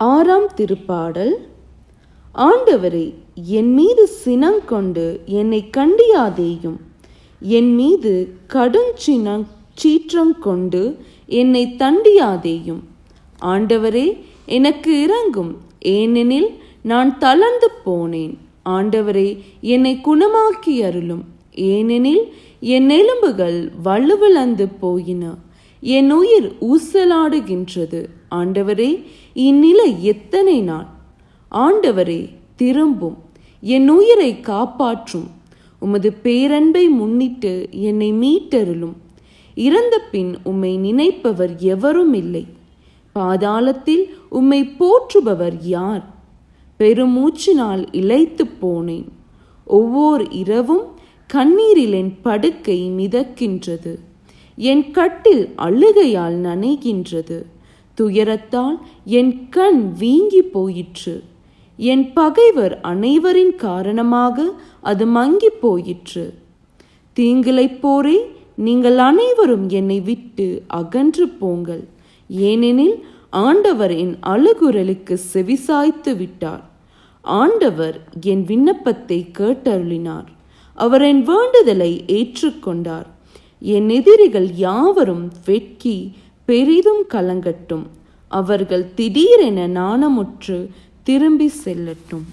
ஆறாம் திருப்பாடல். ஆண்டவரே, என் மீது சினங்கொண்டு என்னை கண்டியாதேயும். என் மீது சீற்றம் கொண்டு என்னை தண்டியாதேயும். ஆண்டவரே, எனக்கு இரங்கும், ஏனெனில் நான் தளர்ந்து போனேன். ஆண்டவரே, என்னை குணமாக்கி அருளும், ஏனெனில் என் எலும்புகள் வலுவிழந்து போயின. என் உயிர் ஊசலாடுகின்றது. ஆண்டவரே, இந்நிலை எத்தனை நாள்? ஆண்டவரே, திரும்பும், என் உயிரை காப்பாற்றும். உமது பேரன்பை முன்னிட்டு என்னை மீட்டருளும். இறந்த பின் உம்மை நினைப்பவர் எவரும் இல்லை. பாதாளத்தில் உம்மை போற்றுபவர் யார்? பெருமூச்சினால் இளைத்து போனேன். ஒவ்வொரு இரவும் கண்ணீரில் என் படுக்கை மிதக்கின்றது. என் கட்டில் அழுகையால் நனைகின்றது. துயரத்தால் என் கண் வீங்கி போயிற்று. என் பகைவர் அனைவரின் காரணமாக அது மங்கி போயிற்று. தீங்கிழைப்போரே, நீங்கள் அனைவரும் என்னை விட்டு அகன்று போங்கள். ஏனெனில் ஆண்டவர் என் அழுகுரலுக்கு செவிசாய்த்து விட்டார். ஆண்டவர் என் விண்ணப்பத்தை கேட்டருளினார். அவர் என் வேண்டுதலை ஏற்றுக்கொண்டார். என் எதிரிகள் யாவரும் வெட்கி பெரிதும் கலங்கட்டும். அவர்கள் திடீரென நாணமுற்று திரும்பி செல்லட்டும்.